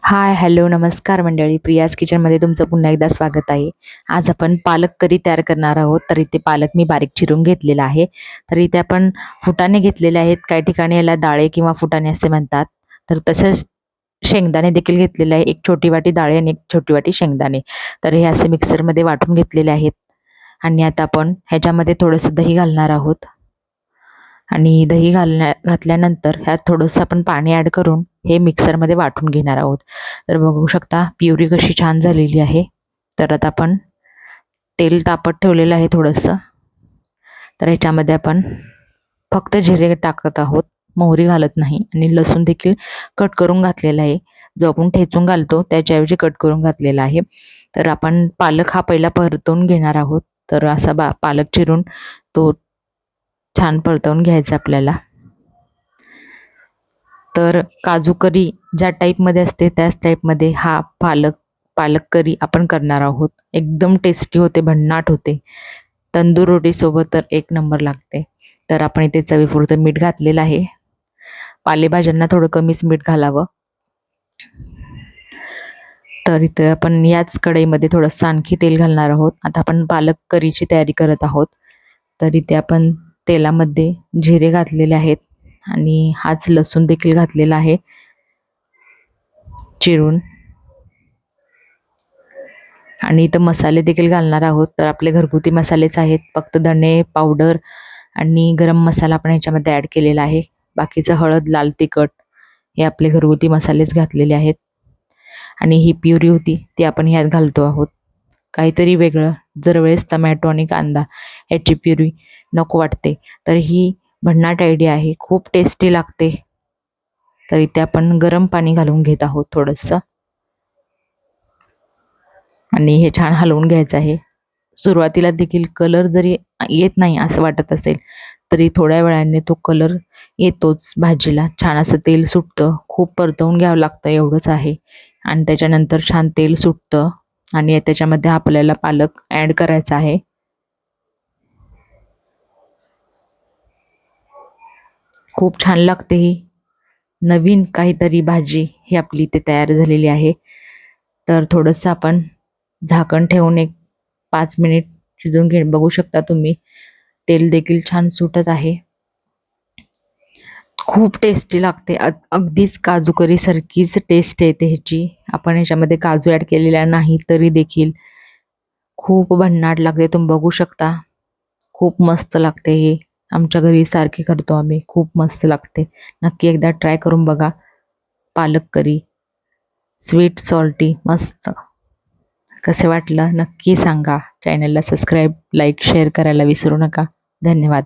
हाय, hello, नमस्कार मंडळी. प्रियाज किचनमध्ये तुमचं पुन्हा एकदा स्वागत आहे. आज आपण पालक करी तयार करणार आहोत. तर इथे पालक मी बारीक चिरून घेतलेला आहे. तर इथे आपण फुटाणे घेतलेले आहेत. काही ठिकाणी याला डाळे किंवा फुटाणे असे म्हणतात. तर तसेच शेंगदाणे देखील घेतलेले आहे. एक छोटी वाटी डाळे आणि एक छोटी वाटी शेंगदाणे. तर हे असे मिक्सरमध्ये वाटून घेतलेले आहेत. आणि आता आपण ह्याच्यामध्ये थोडंसं दही घालणार आहोत. आणि दही घातल्यानंतर ह्यात थोडंसं आपण पाणी ॲड करून हे मिक्सरमध्ये वाटून घेणार आहोत. तर बघू शकता प्युरी कशी छान झालेली आहे. तर आता आपण तेल तापत ठेवलेलं आहे थोडंसं. तर ह्याच्यामध्ये आपण फक्त जिरे टाकत आहोत, मोहरी घालत नाही. आणि लसूण देखील कट करून घातलेला आहे. जो आपण ठेचून घालतो त्याच्याऐवजी कट करून घातलेला आहे. तर आपण पालक हा पहिला परतवून घेणार आहोत. तर असा पालक चिरून तो छान परतवून घ्यायचा आपल्याला. तर काजू करी ज्या टाईपमध्ये असते त्याच टाईपमध्ये हा पालक करी आपण करणार आहोत. एकदम टेस्टी होते, भन्नाट होते. तंदूर रोटीसोबत तर एक नंबर लागते. तर आपण इथे चवीपुरतं मीठ घातलेलं आहे. पालेभाज्यांना थोडं कमीच मीठ घालावं. तर इथे आपण याच कढईमध्ये थोडंसं आणखी तेल घालणार आहोत. आता आपण पालक करीची तयारी करत आहोत. तर इथे आपण तेलामध्ये जिरे घातलेले आहेत आणि हाच लसूण देखील घातलेला आहे चिरून. आणि इथं मसाले देखील घालणार आहोत. तर आपले घरगुती मसालेच आहेत. फक्त धणे पावडर आणि गरम मसाला आपण ह्याच्यामध्ये ॲड केलेला आहे. बाकीचं हळद, लाल तिखट हे आपले घरगुती मसालेच घातलेले आहेत. आणि ही प्युरी होती ती आपण ह्यात घालतो आहोत. काहीतरी वेगळं, जर वेळेस टमॅटो आणि कांदा ह्याची प्युरी नको वाटते तर ही भन्नाट आयडिया आहे, खूप टेस्टी लागते. तर इथे आपण गरम पाणी घालून घेत आहोत थोडंसं. आणि हे छान हलवून घ्यायचं आहे. सुरुवातीला देखील कलर जरी येत नाही असं वाटत असेल तरी थोड्या वेळाने तो कलर येतोच भाजीला. छान असं तेल सुटतं. खूप परतवून घ्यावं लागतं एवढंच आहे. आणि त्याच्यानंतर छान तेल सुटतं आणि त्याच्यामध्ये आपल्याला पालक ॲड करायचा आहे. खूप छान लागते ही नवीन काहीतरी भाजी ही आपली इथे तयार झालेली आहे. तर थोडंसं आपण झाकण ठेवून एक 5 मिनिट शिजवून बघू शकता तुम्ही. तेल देखील छान सुटत आहे. खूप टेस्टी लागते. अगदीच काजू करी सारखीच टेस्ट येते ह्याची. आपण ह्याच्यामध्ये काजू ॲड केलेला नाही तरी देखील खूप भन्नाट लागते. तुम्ही बघू शकता. खूप मस्त लागते हे. आमच्या घरी सारखी करतो आम्ही. खूप मस्त लागते. नक्की एकदा ट्राय करून बघा. पालक करी स्वीट सॉल्टी मस्त. कसे वाटलं नक्की सांगा. चॅनलला सबस्क्राईब, लाईक, शेअर करायला विसरू नका. धन्यवाद.